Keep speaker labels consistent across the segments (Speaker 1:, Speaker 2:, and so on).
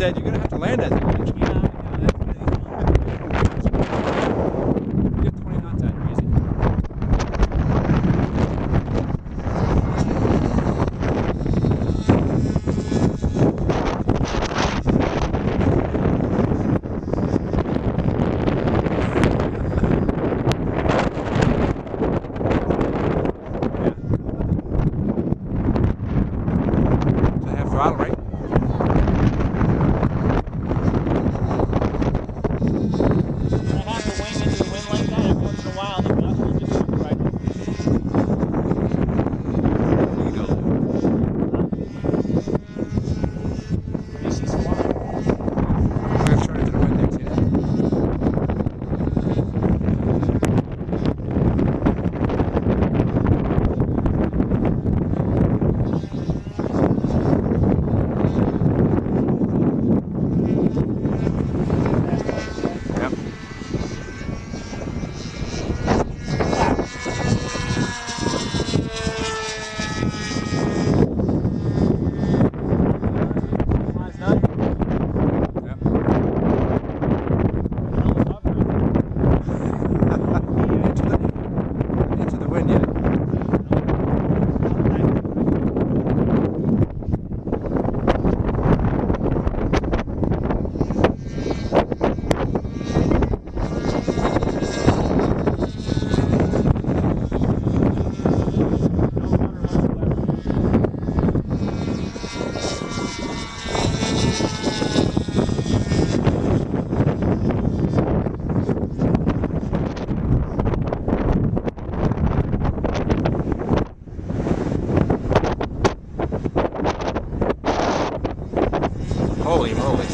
Speaker 1: said, you're going to have to land that thing.
Speaker 2: Yeah, that's what
Speaker 1: Get 20 knots out, easy. So have throttle, right? Holy moly.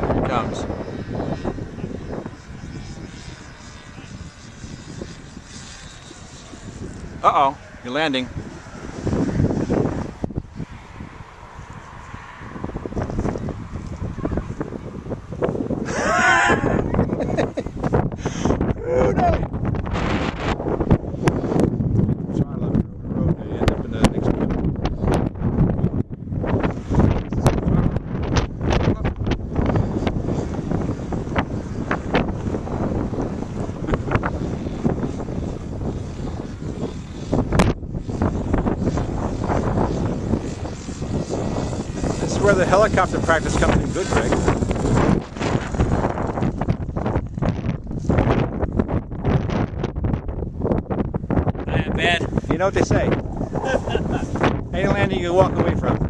Speaker 1: Here it comes. Uh-oh, you're landing. Oh, no. This is where the helicopter practice comes in good, Greg.
Speaker 2: I am bad.
Speaker 1: You know what they say. Any landing you walk away from.